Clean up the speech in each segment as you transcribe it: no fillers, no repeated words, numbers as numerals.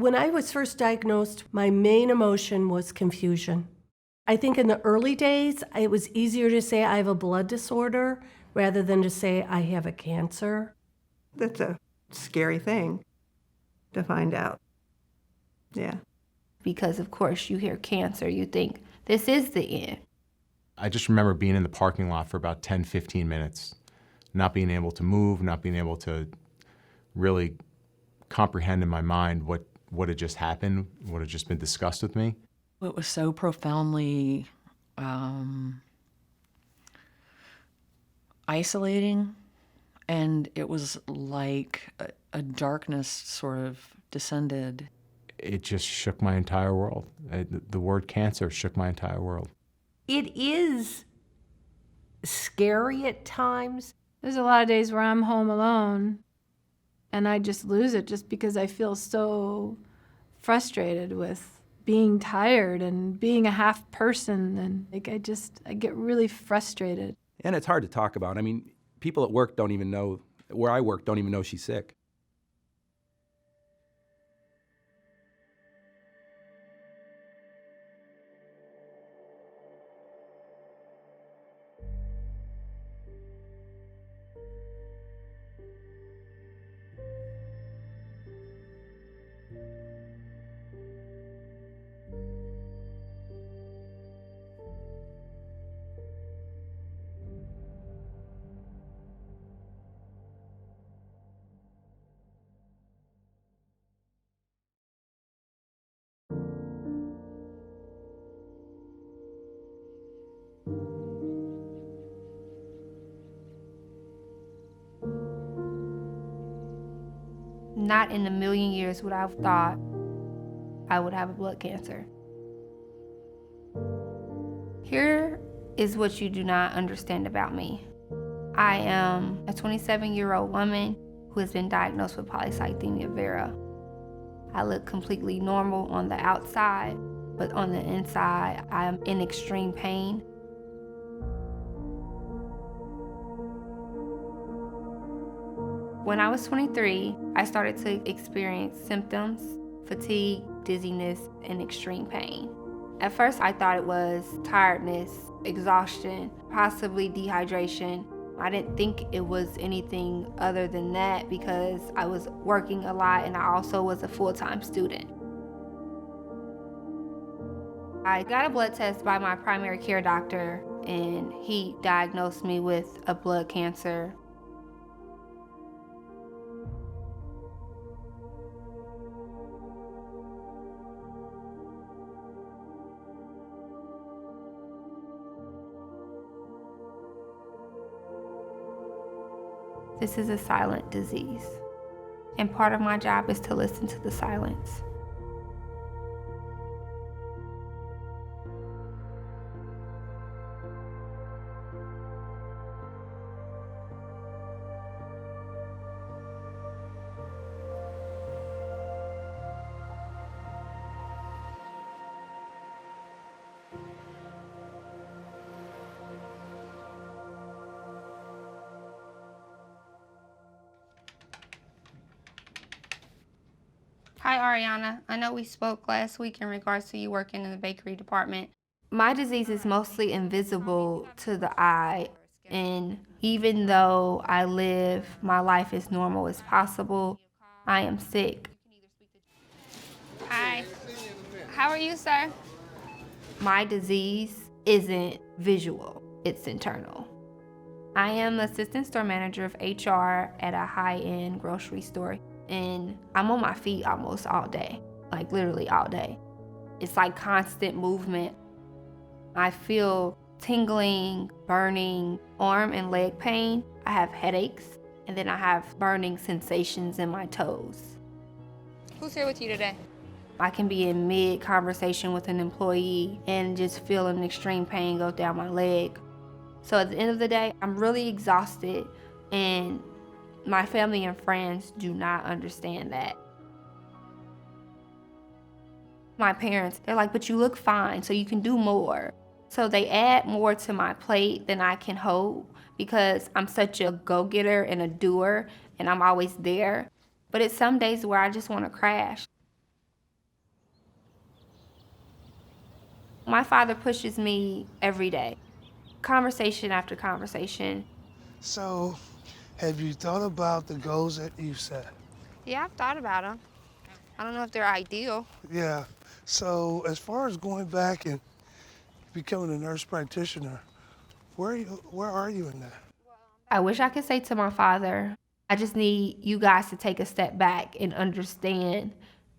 When I was first diagnosed, my main emotion was confusion. I think in the early days, it was easier to say I have a blood disorder rather than to say I have a cancer. That's a scary thing to find out. Yeah. Because, of course, you hear cancer, you think, this is the end. I just remember being in the parking lot for about 10, 15 minutes, not being able to move, not being able to really comprehend in my mind what had just happened, what had just been discussed with me. It was so profoundly isolating, and it was like a darkness sort of descended. It just shook my entire world. The word cancer shook my entire world. It is scary at times. There's a lot of days where I'm home alone and I just lose it just because I feel so frustrated with being tired and being a half person, and I get really frustrated. And it's hard to talk about. I mean, people at work don't even know, where I work, don't even know she's sick. Not in a million years would I have thought I would have a blood cancer. Here is what you do not understand about me. I am a 27-year-old woman who has been diagnosed with polycythemia vera. I look completely normal on the outside, but on the inside, I am in extreme pain. When I was 23, I started to experience symptoms, fatigue, dizziness, and extreme pain. At first, I thought it was tiredness, exhaustion, possibly dehydration. I didn't think it was anything other than that because I was working a lot and I also was a full-time student. I got a blood test by my primary care doctor and he diagnosed me with a blood cancer. This is a silent disease, and part of my job is to listen to the silence. Hi, Ariana. I know we spoke last week in regards to you working in the bakery department. My disease is mostly invisible to the eye, and even though I live my life as normal as possible, I am sick. Hi. How are you, sir? My disease isn't visual, it's internal. I am assistant store manager of HR at a high-end grocery store. And I'm on my feet almost all day, like literally all day. It's like constant movement. I feel tingling, burning, arm and leg pain. I have headaches, and then I have burning sensations in my toes. Who's here with you today? I can be in mid-conversation with an employee and just feel an extreme pain go down my leg. So at the end of the day, I'm really exhausted, and my family and friends do not understand that. My parents, they're like, but you look fine, so you can do more. So they add more to my plate than I can hold because I'm such a go-getter and a doer, and I'm always there. But it's some days where I just want to crash. My father pushes me every day, conversation after conversation. So, have you thought about the goals that you set? Yeah, I've thought about them. I don't know if they're ideal. Yeah. So, as far as going back and becoming a nurse practitioner, where are you in that? I wish I could say to my father, I just need you guys to take a step back and understand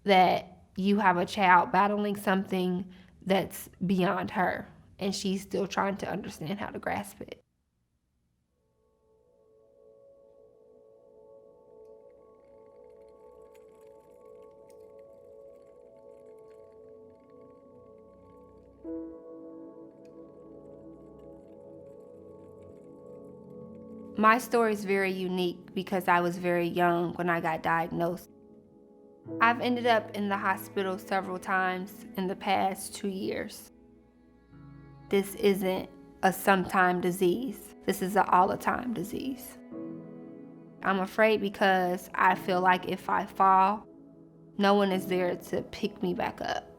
that you have a child battling something that's beyond her, and she's still trying to understand how to grasp it. My story is very unique because I was very young when I got diagnosed. I've ended up in the hospital several times in the past 2 years. This isn't a sometime disease. This is an all-the-time disease. I'm afraid because I feel like if I fall, no one is there to pick me back up.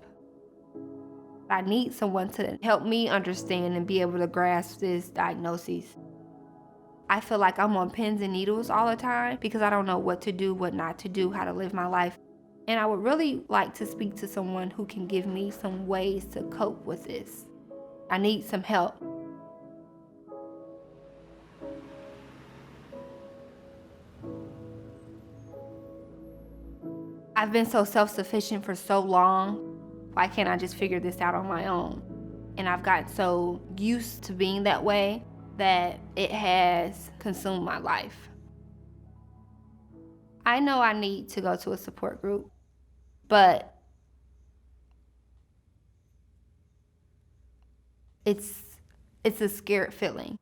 I need someone to help me understand and be able to grasp this diagnosis. I feel like I'm on pins and needles all the time because I don't know what to do, what not to do, how to live my life. And I would really like to speak to someone who can give me some ways to cope with this. I need some help. I've been so self-sufficient for so long. Why can't I just figure this out on my own? And I've gotten so used to being that way that it has consumed my life. I know I need to go to a support group, but it's a scared feeling.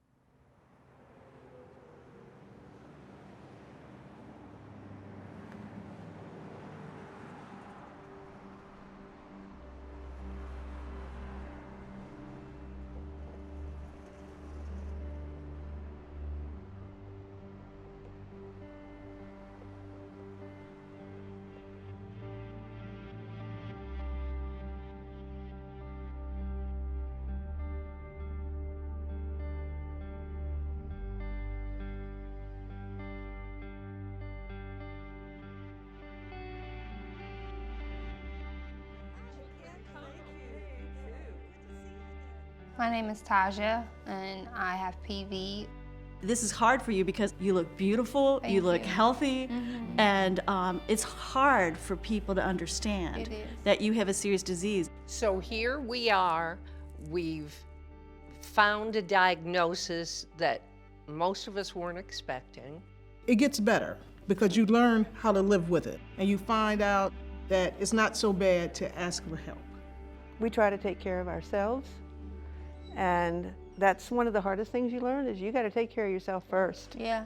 My name is Taja, and I have PV. This is hard for you because you look beautiful, you look healthy, and it's hard for people to understand that you have a serious disease. So here we are, we've found a diagnosis that most of us weren't expecting. It gets better because you learn how to live with it, and you find out that it's not so bad to ask for help. We try to take care of ourselves, and that's one of the hardest things you learn is you got to take care of yourself first. Yeah.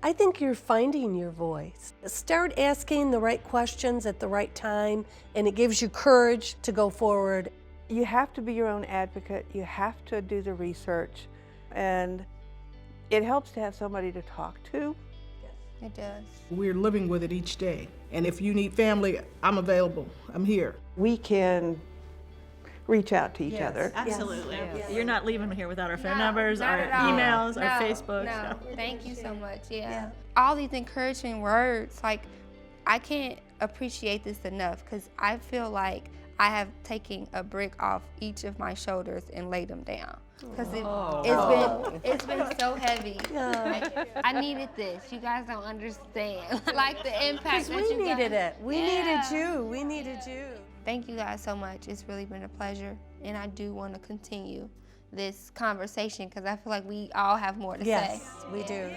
I think you're finding your voice. Start asking the right questions at the right time, and it gives you courage to go forward. You have to be your own advocate. You have to do the research, and it helps to have somebody to talk to. It does. We're living with it each day, and if you need family, I'm available. I'm here. We can reach out to each other. Absolutely. Yes. You're not leaving here without our phone numbers, not our at all. emails, No, our Facebook. No, So. thank you so much. Yeah. All these encouraging words, like, I can't appreciate this enough because I feel like I have taken a brick off each of my shoulders and laid them down. Because it's been so heavy. Like, I needed this. You guys don't understand. Like the impact that We you needed guys. it. We needed you. We needed you. Thank you guys so much. It's really been a pleasure. And I do want to continue this conversation because I feel like we all have more to say. Yes, we do.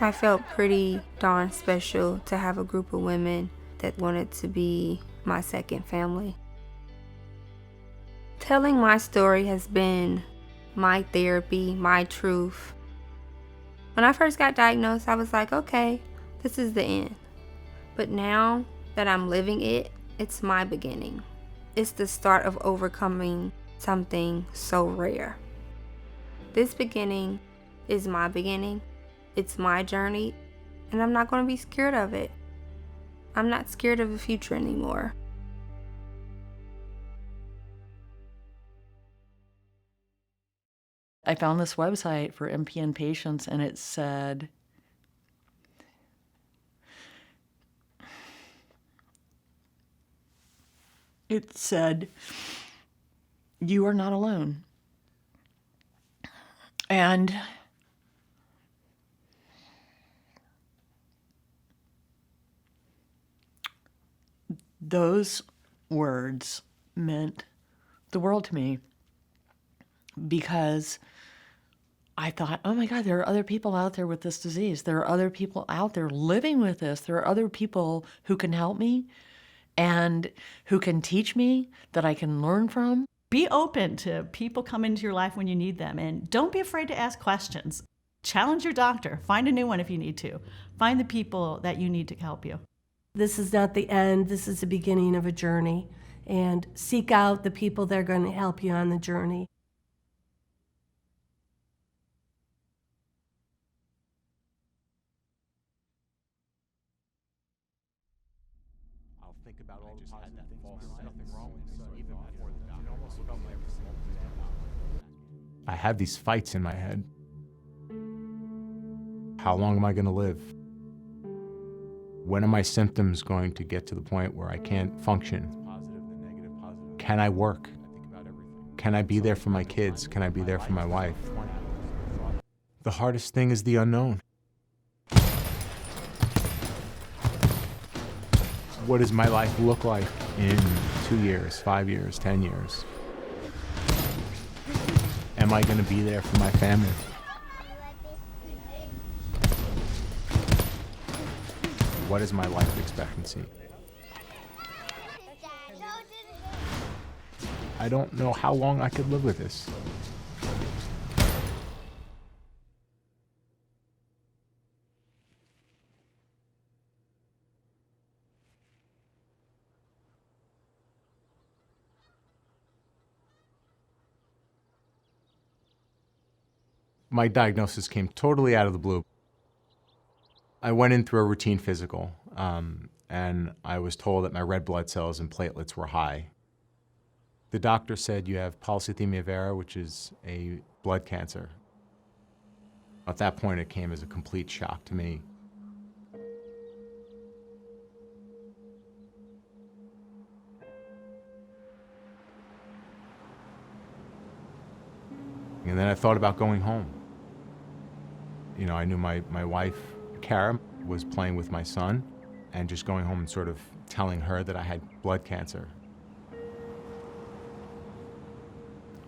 I felt pretty darn special to have a group of women that wanted to be my second family. Telling my story has been my therapy, my truth. When I first got diagnosed, I was like, okay, this is the end. But now that I'm living it, it's my beginning. It's the start of overcoming something so rare. This beginning is my beginning. It's my journey, and I'm not going to be scared of it. I'm not scared of the future anymore. I found this website for MPN patients, and it said, you are not alone. And those words meant the world to me, because I thought, oh my God, there are other people out there with this disease. There are other people out there living with this. There are other people who can help me and who can teach me, that I can learn from. Be open to people come into your life when you need them, and don't be afraid to ask questions. Challenge your doctor. Find a new one if you need to. Find the people that you need to help you. This is not the end. This is the beginning of a journey. And seek out the people that are going to help you on the journey. I'll think about all the positive things. Nothing wrong with this, even before the doctor. I have these fights in my head. How long am I going to live? When are my symptoms going to get to the point where I can't function? Can I work? Can I be there for my kids? Can I be there for my wife? The hardest thing is the unknown. What does my life look like in 2 years, 5 years, 10 years? Am I going to be there for my family? What is my life expectancy? I don't know how long I could live with this. My diagnosis came totally out of the blue. I went in through a routine physical, and I was told that my red blood cells and platelets were high. The doctor said, you have polycythemia vera, which is a blood cancer. At that point, it came as a complete shock to me. And then I thought about going home. You know, I knew my wife, Kara, was playing with my son, and just going home and sort of telling her that I had blood cancer.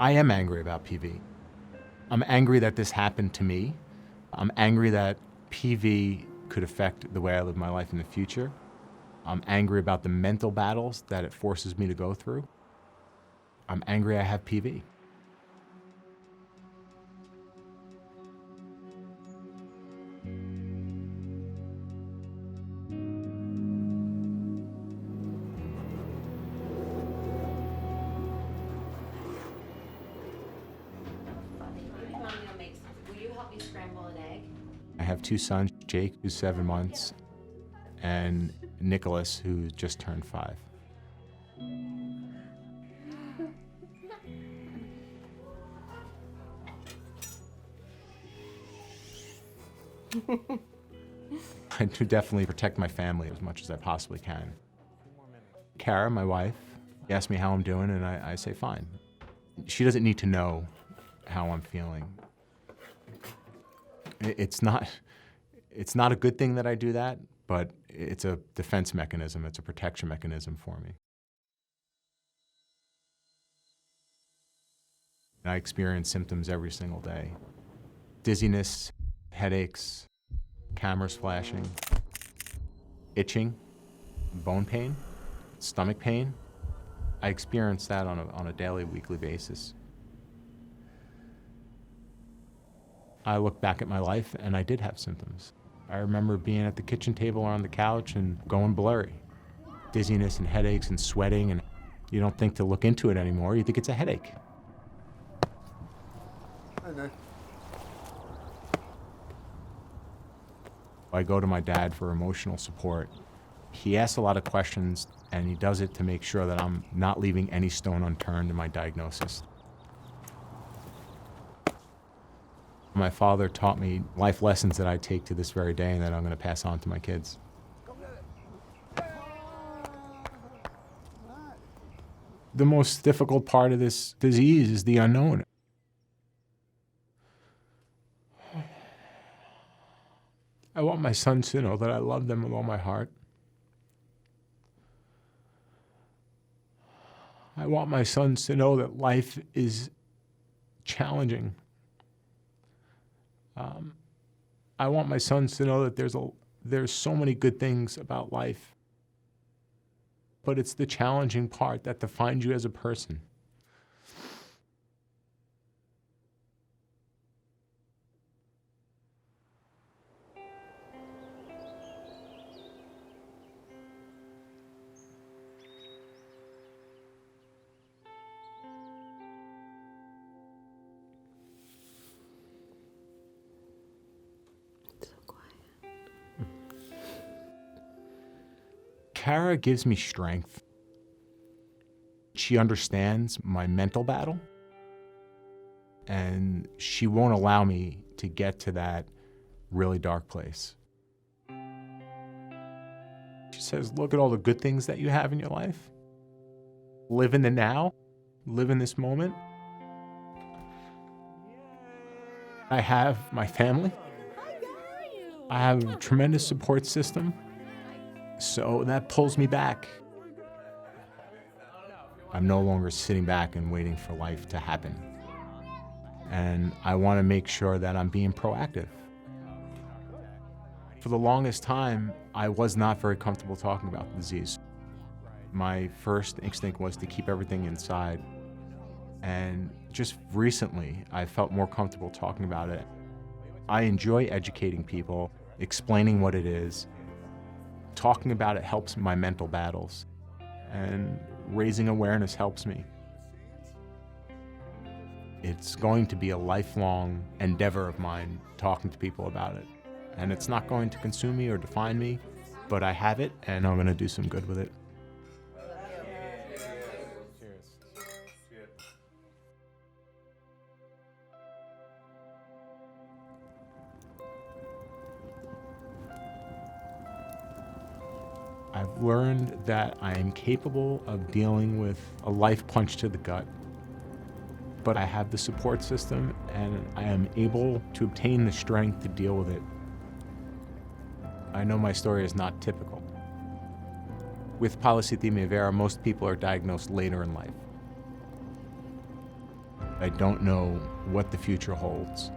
I am angry about PV. I'm angry that this happened to me. I'm angry that PV could affect the way I live my life in the future. I'm angry about the mental battles that it forces me to go through. I'm angry I have PV. I have 2 sons, Jake, who's 7 months, and Nicholas, who just turned 5. I do definitely protect my family as much as I possibly can. Kara, my wife, asks me how I'm doing, and I say fine. She doesn't need to know how I'm feeling. It's not a good thing that I do that, but it's a defense mechanism. It's a protection mechanism for me. I experience symptoms every single day. Dizziness, headaches, cameras flashing, itching, bone pain, stomach pain. I experience that on a daily, weekly basis. I look back at my life, and I did have symptoms. I remember being at the kitchen table or on the couch and going blurry. Dizziness and headaches and sweating, and you don't think to look into it anymore. You think it's a headache. Hi there. I go to my dad for emotional support. He asks a lot of questions, and he does it to make sure that I'm not leaving any stone unturned in my diagnosis. My father taught me life lessons that I take to this very day and that I'm going to pass on to my kids. The most difficult part of this disease is the unknown. I want my sons to know that I love them with all my heart. I want my sons to know that life is challenging. I want my sons to know that there's so many good things about life, but it's the challenging part that defines you as a person. Kara gives me strength. She understands my mental battle, and she won't allow me to get to that really dark place. She says, look at all the good things that you have in your life. Live in the now. Live in this moment. I have my family. I have a tremendous support system. So that pulls me back. I'm no longer sitting back and waiting for life to happen. And I want to make sure that I'm being proactive. For the longest time, I was not very comfortable talking about the disease. My first instinct was to keep everything inside. And just recently, I felt more comfortable talking about it. I enjoy educating people, explaining what it is. Talking about it helps my mental battles, and raising awareness helps me. It's going to be a lifelong endeavor of mine, talking to people about it. And it's not going to consume me or define me, but I have it, and I'm going to do some good with it. I've learned that I am capable of dealing with a life punch to the gut, but I have the support system and I am able to obtain the strength to deal with it. I know my story is not typical. With polycythemia vera, most people are diagnosed later in life. I don't know what the future holds.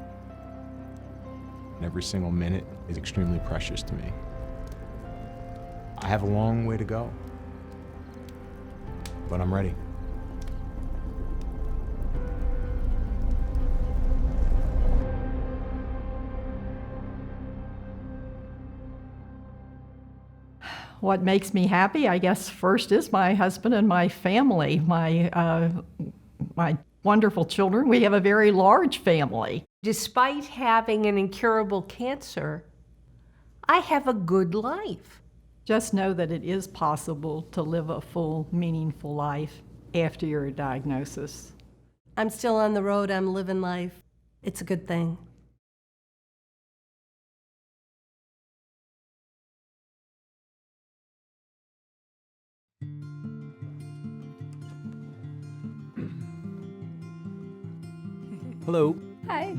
Every single minute is extremely precious to me. I have a long way to go, but I'm ready. What makes me happy, I guess, first is my husband and my family, my wonderful children. We have a very large family. Despite having an incurable cancer, I have a good life. Just know that it is possible to live a full, meaningful life after your diagnosis. I'm still on the road. I'm living life. It's a good thing. Hello. Hi.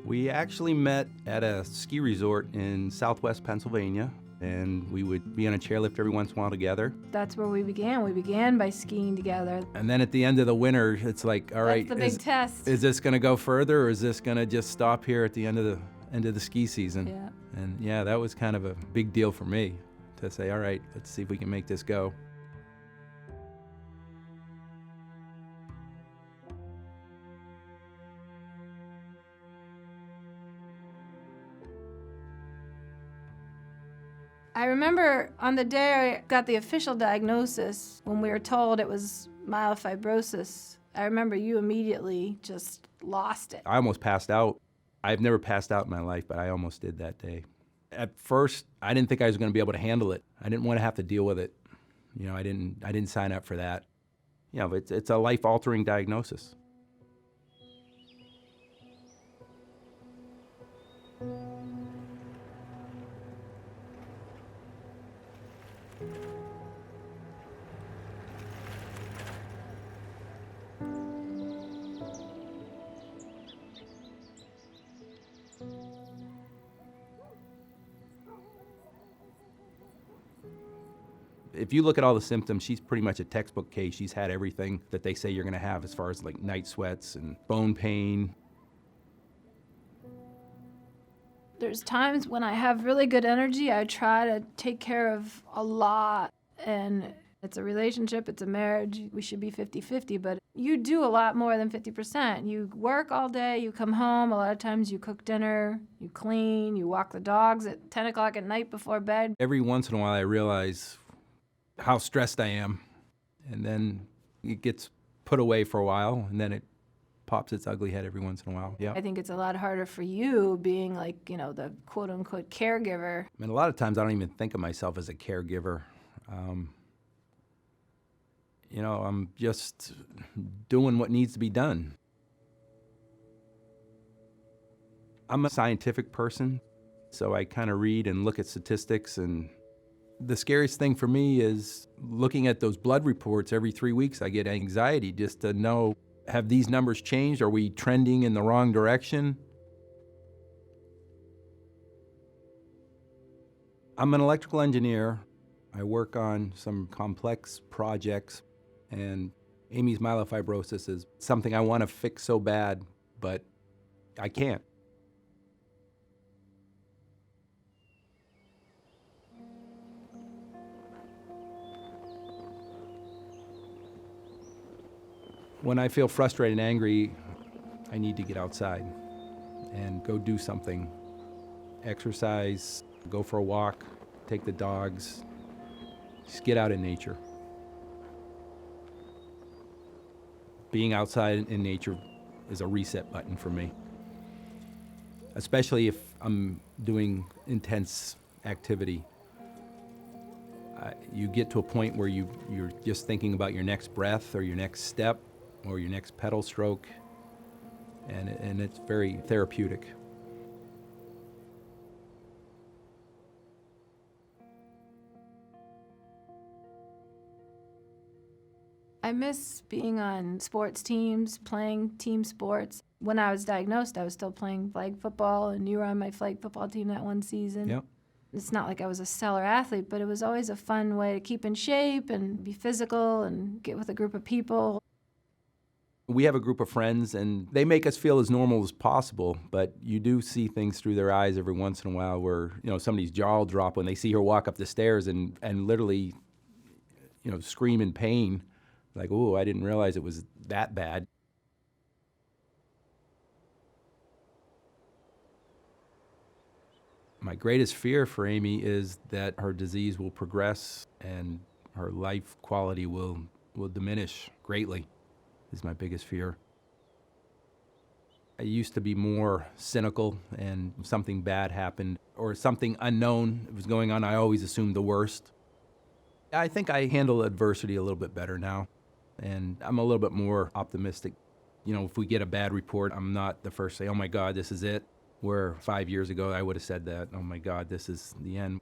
We actually met at a ski resort in southwest Pennsylvania, and we would be on a chairlift every once in a while together. That's where we began. We began by skiing together. And then at the end of the winter, it's like, all right, That's the big test. Is this going to go further, or is this going to just stop here at the end of the ski season? Yeah. And yeah, that was kind of a big deal for me to say, all right, let's see if we can make this go. I remember on the day I got the official diagnosis, when we were told it was myelofibrosis, I remember you immediately just lost it. I almost passed out. I've never passed out in my life, but I almost did that day. At first, I didn't think I was going to be able to handle it. I didn't want to have to deal with it. I didn't sign up for that. It's a life-altering diagnosis. If you look at all the symptoms, she's pretty much a textbook case. She's had everything that they say you're going to have as far as like night sweats and bone pain. There's times when I have really good energy, I try to take care of a lot, and it's a relationship, it's a marriage, we should be 50-50, but you do a lot more than 50%. You work all day, you come home, a lot of times you cook dinner, you clean, you walk the dogs at 10 o'clock at night before bed. Every once in a while I realize how stressed I am, and then it gets put away for a while, and then it pops its ugly head every once in a while. Yeah. I think it's a lot harder for you being like, the quote-unquote caregiver. And a lot of times I don't even think of myself as a caregiver. I'm just doing what needs to be done. I'm a scientific person, so I kind of read and look at statistics, and the scariest thing for me is looking at those blood reports every 3 weeks. I get anxiety just to know, have these numbers changed? Are we trending in the wrong direction? I'm an electrical engineer. I work on some complex projects, and Amy's myelofibrosis is something I want to fix so bad, but I can't. When I feel frustrated and angry, I need to get outside and go do something. Exercise, go for a walk, take the dogs, just get out in nature. Being outside in nature is a reset button for me, especially if I'm doing intense activity. You get to a point where you're just thinking about your next breath or your next step or your next pedal stroke, and it's very therapeutic. I miss being on sports teams, playing team sports. When I was diagnosed, I was still playing flag football, and you were on my flag football team that one season. Yep. It's not like I was a stellar athlete, but it was always a fun way to keep in shape and be physical and get with a group of people. We have a group of friends, and they make us feel as normal as possible, but you do see things through their eyes every once in a while where, somebody's jaw will drop when they see her walk up the stairs and literally, scream in pain, like, oh, I didn't realize it was that bad. My greatest fear for Amy is that her disease will progress and her life quality will diminish greatly. Is my biggest fear. I used to be more cynical, and if something bad happened or something unknown was going on, I always assumed the worst. I think I handle adversity a little bit better now, and I'm a little bit more optimistic. If we get a bad report, I'm not the first to say, oh my God, this is it. Where 5 years ago, I would have said that, oh my God, this is the end.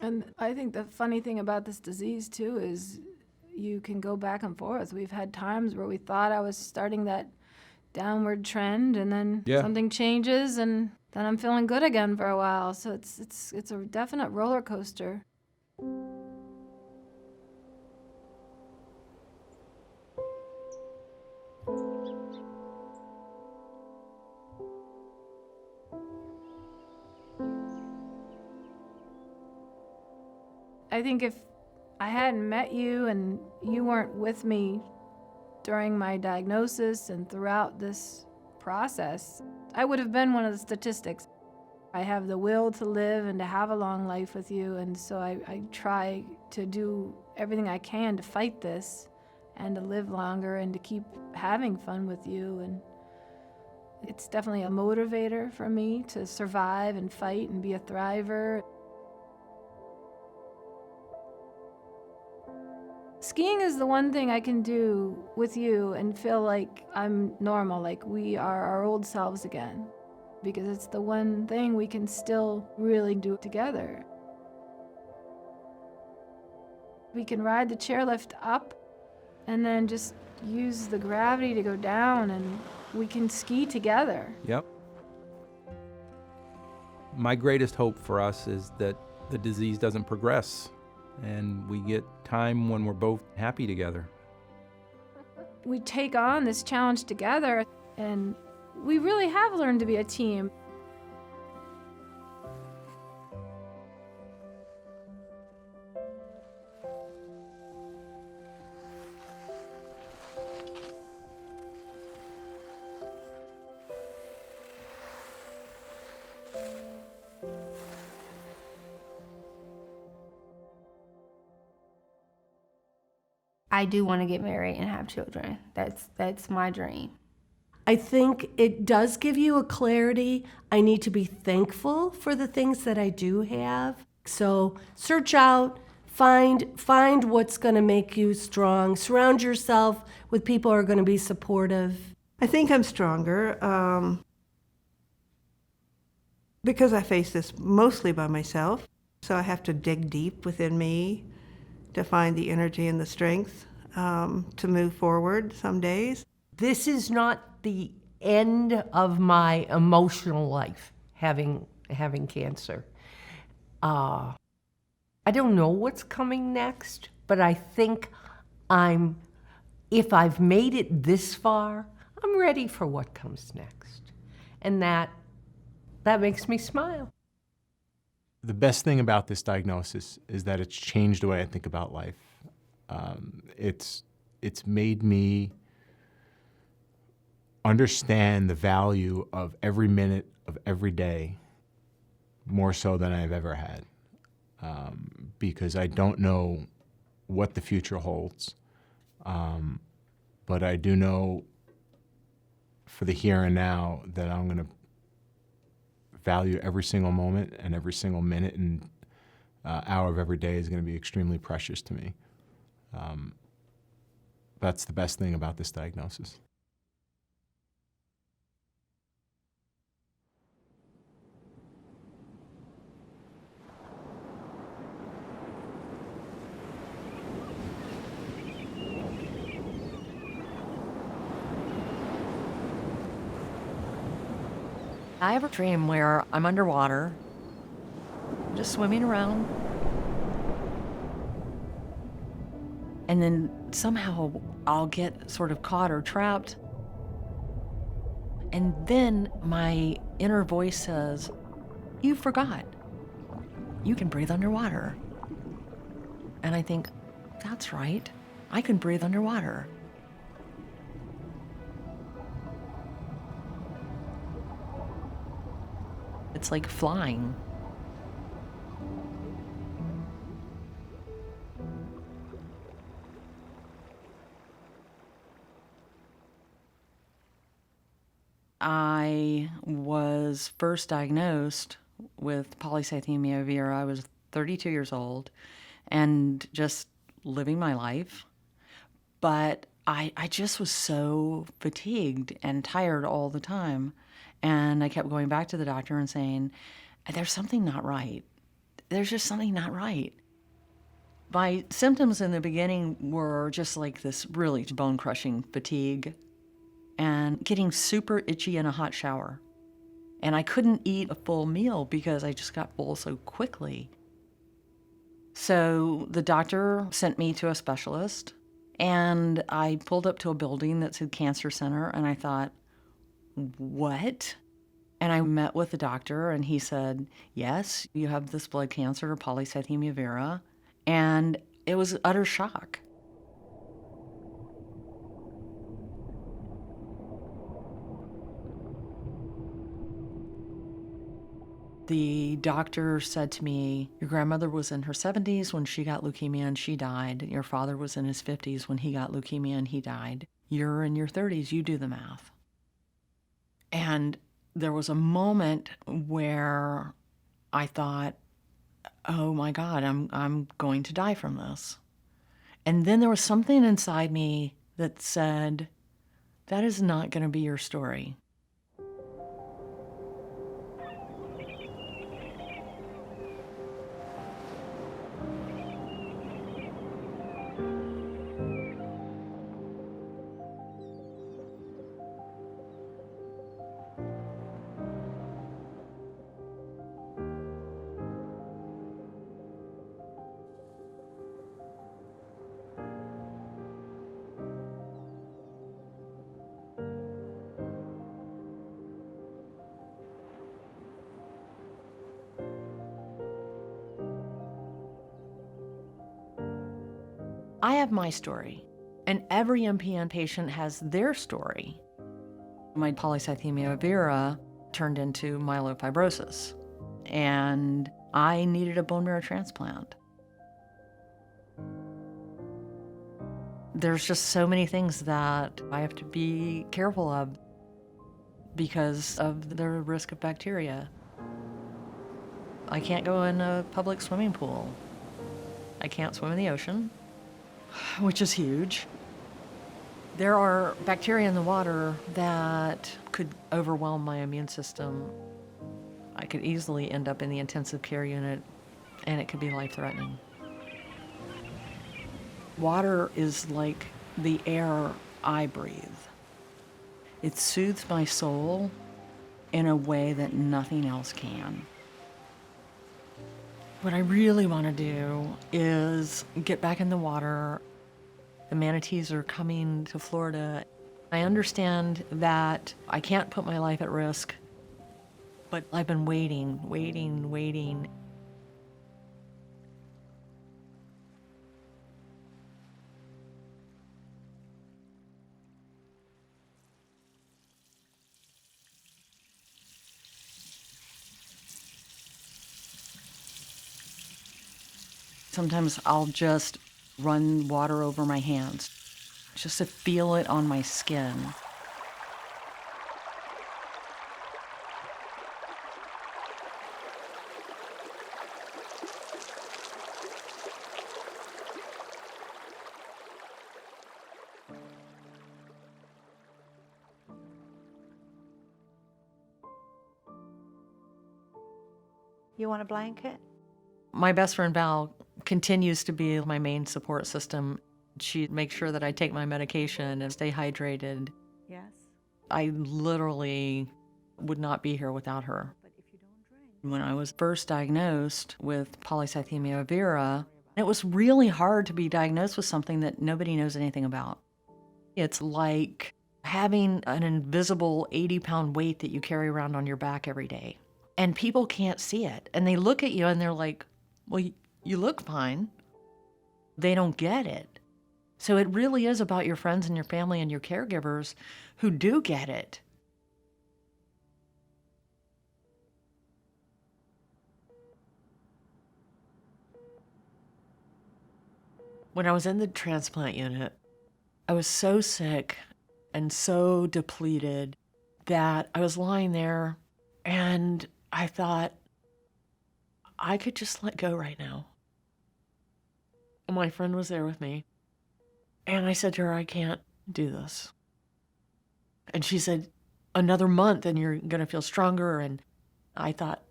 And I think the funny thing about this disease, too, is you can go back and forth. We've had times where we thought I was starting that downward trend, and then something changes, and then I'm feeling good again for a while. So it's a definite roller coaster. I think if I hadn't met you and you weren't with me during my diagnosis and throughout this process, I would have been one of the statistics. I have the will to live and to have a long life with you, and so I try to do everything I can to fight this and to live longer and to keep having fun with you. And it's definitely a motivator for me to survive and fight and be a thriver. Skiing is the one thing I can do with you and feel like I'm normal, like we are our old selves again, because it's the one thing we can still really do together. We can ride the chairlift up and then just use the gravity to go down, and we can ski together. Yep. My greatest hope for us is that the disease doesn't progress and we get time when we're both happy together. We take on this challenge together, and we really have learned to be a team. I do want to get married and have children. That's my dream. I think it does give you a clarity. I need to be thankful for the things that I do have. So search out, find what's going to make you strong. Surround yourself with people who are going to be supportive. I think I'm stronger because I face this mostly by myself. So I have to dig deep within me to find the energy and the strength to move forward some days. This is not the end of my emotional life, having cancer. I don't know what's coming next, but I think if I've made it this far, I'm ready for what comes next. And that makes me smile. The best thing about this diagnosis is that it's changed the way I think about life. It's made me understand the value of every minute of every day more so than I've ever had, because I don't know what the future holds, but I do know for the here and now that I'm going to value every single moment, and every single minute and hour of every day is going to be extremely precious to me. That's the best thing about this diagnosis. I have a dream where I'm underwater, just swimming around. And then somehow I'll get sort of caught or trapped. And then my inner voice says, "You forgot. You can breathe underwater." And I think, that's right. I can breathe underwater. It's like flying. I was first diagnosed with polycythemia vera. I was 32 years old and just living my life. But I just was so fatigued and tired all the time. And I kept going back to the doctor and saying, there's something not right. There's just something not right. My symptoms in the beginning were just like this really bone-crushing fatigue and getting super itchy in a hot shower. And I couldn't eat a full meal because I just got full so quickly. So the doctor sent me to a specialist, and I pulled up to a building that said Cancer Center, and I thought, what? And I met with the doctor, and he said, yes, you have this blood cancer, polycythemia vera. And it was utter shock. The doctor said to me, your grandmother was in her 70s when she got leukemia and she died. Your father was in his 50s when he got leukemia and he died. You're in your 30s, you do the math. And there was a moment where I thought, oh my God, I'm going to die from this. And then there was something inside me that said, that is not going to be your story. I have my story, and every MPN patient has their story. My polycythemia vera turned into myelofibrosis, and I needed a bone marrow transplant. There's just so many things that I have to be careful of because of the risk of bacteria. I can't go in a public swimming pool. I can't swim in the ocean, which is huge. There are bacteria in the water that could overwhelm my immune system. I could easily end up in the intensive care unit, and it could be life-threatening. Water is like the air I breathe. It soothes my soul in a way that nothing else can. What I really want to do is get back in the water. The manatees are coming to Florida. I understand that I can't put my life at risk, but I've been waiting. Sometimes I'll just run water over my hands, just to feel it on my skin. You want a blanket? My best friend Val continues to be my main support system. She makes sure that I take my medication and stay hydrated. Yes. I literally would not be here without her. But if you don't drink. When I was first diagnosed with polycythemia vera, it was really hard to be diagnosed with something that nobody knows anything about. It's like having an invisible 80-pound weight that you carry around on your back every day. And people can't see it. And they look at you and they're like, well, you look fine. They don't get it. So it really is about your friends and your family and your caregivers who do get it. When I was in the transplant unit, I was so sick and so depleted that I was lying there and I thought, I could just let go right now. My friend was there with me. And I said to her, I can't do this. And she said, another month and you're going to feel stronger. And I thought,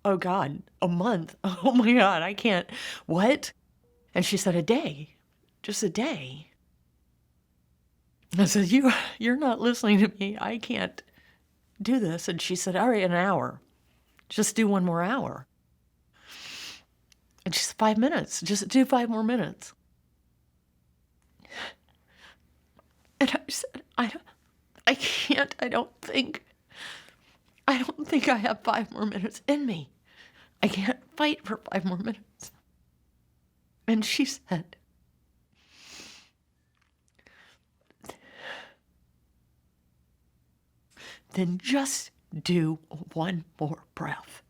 oh God, a month? Oh my God, I can't. What? And she said, a day, just a day. I said, you're not listening to me. I can't do this. And she said, all right, an hour. Just do one more hour. And she said, 5 minutes. Just do 5 more minutes. And I said, I can't. I don't think I have 5 more minutes in me. I can't fight for 5 more minutes. And she said, then just do one more breath.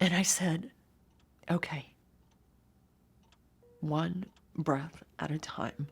And I said, okay, one breath at a time.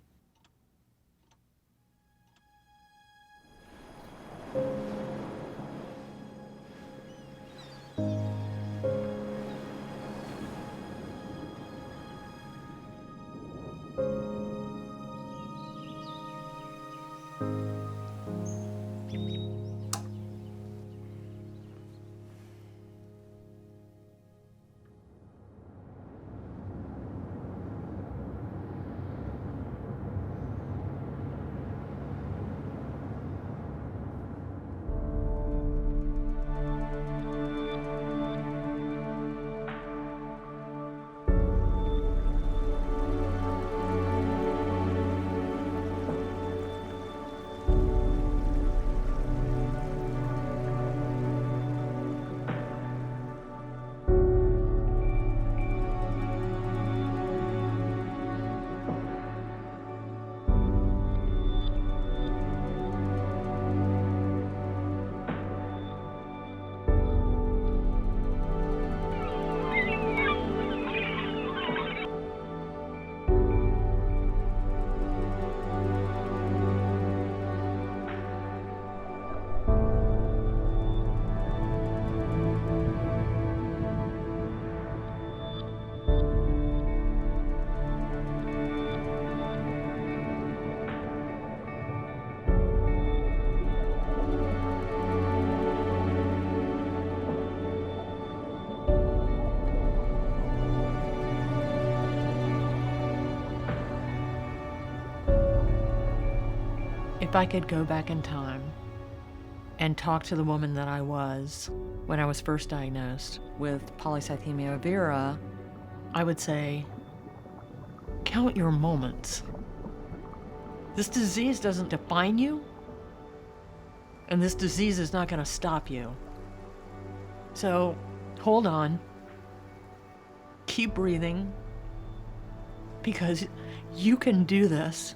If I could go back in time and talk to the woman that I was when I was first diagnosed with polycythemia vera, I would say, count your moments. This disease doesn't define you, and this disease is not going to stop you. So hold on, keep breathing, because you can do this.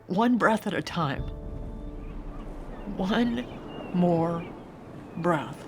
One breath at a time. One more breath.